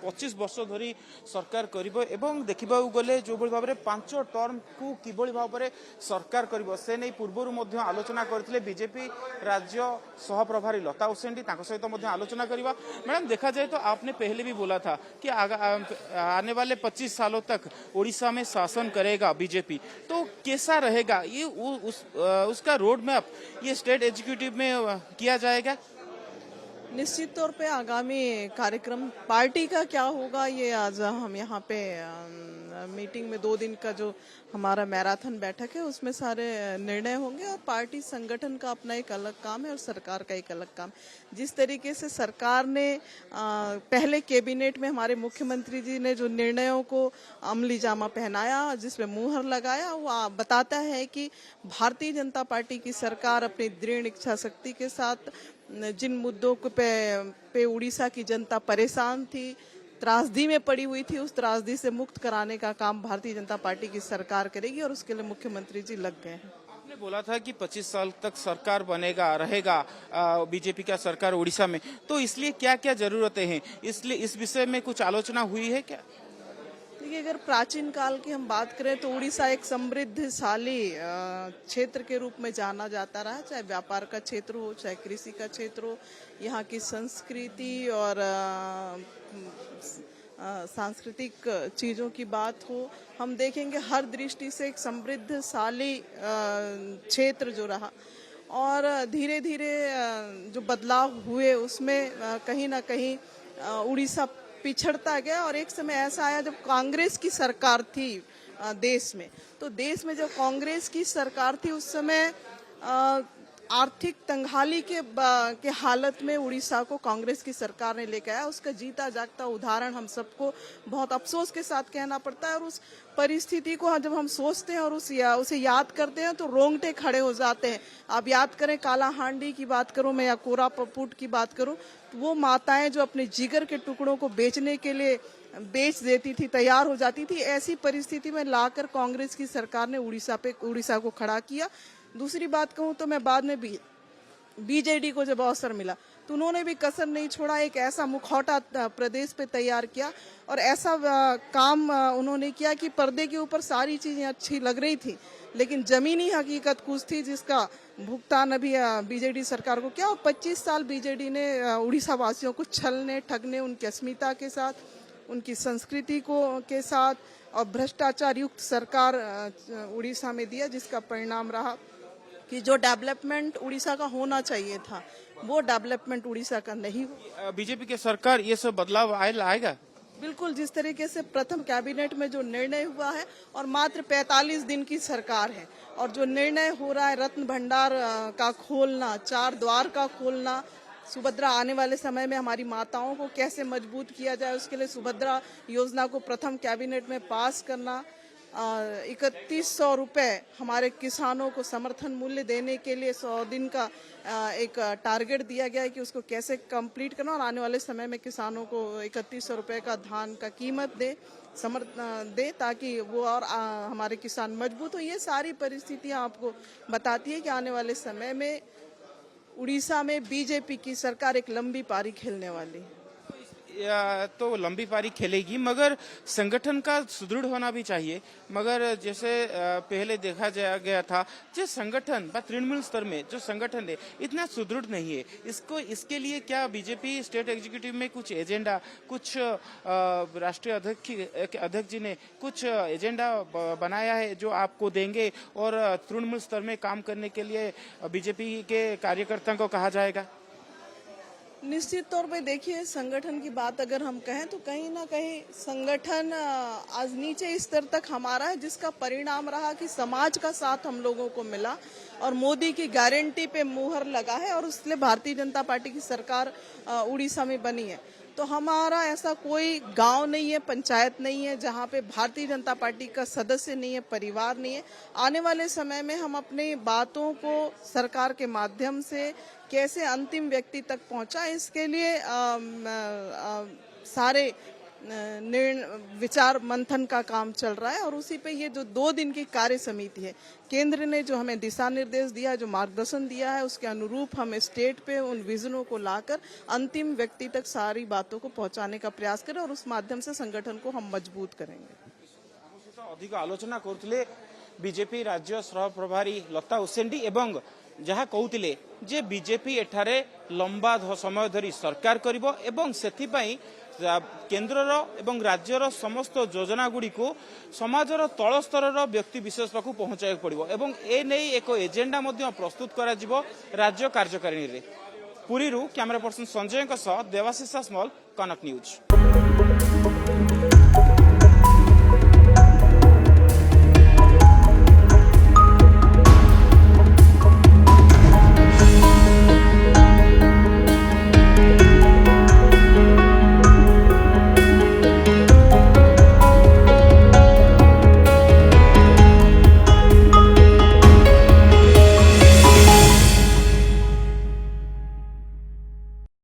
25 वर्ष धरी सरकार करिबो एवं देखिबा गले जो भाव में 5 टर्म को किभली भाव में सरकार करिबो से नहीं पूर्व मध्य आलोचना करथिले बीजेपी राज्य सह प्रभारी लता उसेंडी तांको सहित मध्य आलोचना करिबा। मैडम देखा जाए तो आपने पहले भी बोला था कि आने वाले 25 सालों तक उड़ीसा में शासन करेगा बीजेपी, तो कैसा रहेगा ये उसका रोड मैप ये स्टेट एग्जीक्यूटिव में किया जाएगा? निश्चित तौर पे आगामी कार्यक्रम पार्टी का क्या होगा ये आज हम यहाँ पे मीटिंग में 2 दिन का जो हमारा मैराथन बैठक है उसमें सारे निर्णय होंगे। और पार्टी संगठन का अपना एक अलग काम है और सरकार का एक अलग काम। जिस तरीके से सरकार ने पहले कैबिनेट में हमारे मुख्यमंत्री जी ने जो निर्णयों को अमली जामा पहनाया, जिसमें मुहर लगाया, वो बताता है कि भारतीय जनता पार्टी की सरकार अपनी दृढ़ इच्छा शक्ति के साथ जिन मुद्दों पे उड़ीसा की जनता परेशान थी, त्रासदी में पड़ी हुई थी, उस त्रासदी से मुक्त कराने का काम भारतीय जनता पार्टी की सरकार करेगी और उसके लिए मुख्यमंत्री जी लग गए हैं। आपने बोला था कि 25 साल तक सरकार बनेगा रहेगा बीजेपी का सरकार उड़ीसा में, तो इसलिए क्या क्या जरूरतें हैं, इसलिए इस विषय में कुछ आलोचना हुई है क्या? देखिए, अगर प्राचीन काल की हम बात करें तो उड़ीसा एक समृद्धशाली क्षेत्र के रूप में जाना जाता रहा, चाहे व्यापार का क्षेत्र हो, चाहे कृषि का क्षेत्र हो। यहाँ की संस्कृति और सांस्कृतिक चीजों की बात हो, हम देखेंगे हर दृष्टि से एक समृद्धशाली क्षेत्र जो रहा। और धीरे धीरे जो बदलाव हुए उसमें कहीं ना कहीं उड़ीसा पिछड़ता गया। और एक समय ऐसा आया जब कांग्रेस की सरकार थी देश में, तो देश में जब कांग्रेस की सरकार थी उस समय आर्थिक तंगहाली के हालत में उड़ीसा को कांग्रेस की सरकार ने लेकर आया। उसका जीता जागता उदाहरण हम सबको बहुत अफसोस के साथ कहना पड़ता है। और उस परिस्थिति को जब हम सोचते हैं और उसे याद करते हैं तो रोंगटे खड़े हो जाते हैं। आप याद करें, काला हांडी की बात करूं मैं या कोरापुट की बात करूं, तो वो माताएं जो अपने जिगर के टुकड़ों को बेचने के लिए बेच देती थी, तैयार हो जाती थी, ऐसी परिस्थिति में लाकर कांग्रेस की सरकार ने उड़ीसा को खड़ा किया। दूसरी बात कहूं तो मैं बाद में भी बीजेडी को जब अवसर मिला तो उन्होंने भी कसर नहीं छोड़ा, एक ऐसा मुखौटा प्रदेश पे तैयार किया और ऐसा काम उन्होंने किया कि पर्दे के ऊपर सारी चीजें अच्छी लग रही थी, लेकिन जमीनी हकीकत कुछ थी जिसका भुगतान अभी बीजेडी सरकार को किया। और 25 साल बीजेडी ने उड़ीसा वासियों को छलने ठगने, उनकी अस्मिता के साथ, उनकी संस्कृति के साथ और भ्रष्टाचार युक्त सरकार उड़ीसा में दिया, जिसका परिणाम रहा कि जो डेवलपमेंट उड़ीसा का होना चाहिए था वो डेवलपमेंट उड़ीसा का नहीं हुआ। बीजेपी की सरकार ये सब बदलाव आएगा? बिल्कुल, जिस तरीके से प्रथम कैबिनेट में जो निर्णय हुआ है और मात्र 45 दिन की सरकार है और जो निर्णय हो रहा है रत्न भंडार का खोलना, 4 द्वार का खोलना, सुभद्रा आने वाले समय में हमारी माताओं को कैसे मजबूत किया जाए उसके लिए सुभद्रा योजना को प्रथम कैबिनेट में पास करना, 3100 रुपए हमारे किसानों को समर्थन मूल्य देने के लिए 100 दिन का एक टारगेट दिया गया है कि उसको कैसे कंप्लीट करना और आने वाले समय में किसानों को 3100 रुपए का धान का कीमत दे ताकि वो और हमारे किसान मजबूत हो। ये सारी परिस्थितियां आपको बताती है कि आने वाले समय में उड़ीसा में बीजेपी की सरकार एक लंबी पारी खेलने वाली है। तो लंबी पारी खेलेगी, मगर संगठन का सुदृढ़ होना भी चाहिए। मगर जैसे पहले देखा गया था जो संगठन तृणमूल स्तर में जो संगठन है इतना सुदृढ़ नहीं है। इसके लिए क्या बीजेपी स्टेट एग्जीक्यूटिव में कुछ एजेंडा, कुछ राष्ट्रीय अध्यक्ष जी ने कुछ एजेंडा बनाया है जो आपको देंगे और तृणमूल स्तर में काम करने के लिए बीजेपी के कार्यकर्ताओं को कहा जाएगा? निश्चित तौर पे देखिए, संगठन की बात अगर हम कहें तो कहीं ना कहीं संगठन आज नीचे स्तर तक हमारा है, जिसका परिणाम रहा कि समाज का साथ हम लोगों को मिला और मोदी की गारंटी पे मुहर लगा है और इसलिए भारतीय जनता पार्टी की सरकार उड़ीसा में बनी है। तो हमारा ऐसा कोई गांव नहीं है, पंचायत नहीं है जहां पे भारतीय जनता पार्टी का सदस्य नहीं है, परिवार नहीं है। आने वाले समय में हम अपनी बातों को सरकार के माध्यम से कैसे अंतिम व्यक्ति तक पहुंचा, इसके लिए सारे विचार मंथन का काम चल रहा है और उसी पे ये जो 2 दिन की कार्य समिति है, केंद्र ने जो हमें दिशा निर्देश दिया है, जो मार्गदर्शन दिया है, उसके अनुरूप हम स्टेट पे उन विजनों को लाकर अंतिम व्यक्ति तक सारी बातों को पहुंचाने का प्रयास करें और उस माध्यम से संगठन को हम मजबूत करेंगे। अधिक आलोचना करथिले बीजेपी राज्य सह प्रभारी लता हुसेंडी एवं जहाँ कहते जे बीजेपी एठारे लंबा समय धरी सरकार करिबो एवं सेथिपाई केन्द्रर एवं राज्यर समस्त योजना गुड़ी को समाजर तल स्तर व्यक्ति विशेष पाखु पहुंचाई पड़ो एवं ए नहीं एक एजेंडा प्रस्तुत करा जिवो राज्य कार्यकारिणी रे। Puri camera person Sanjay Debashish Samal Kanak news.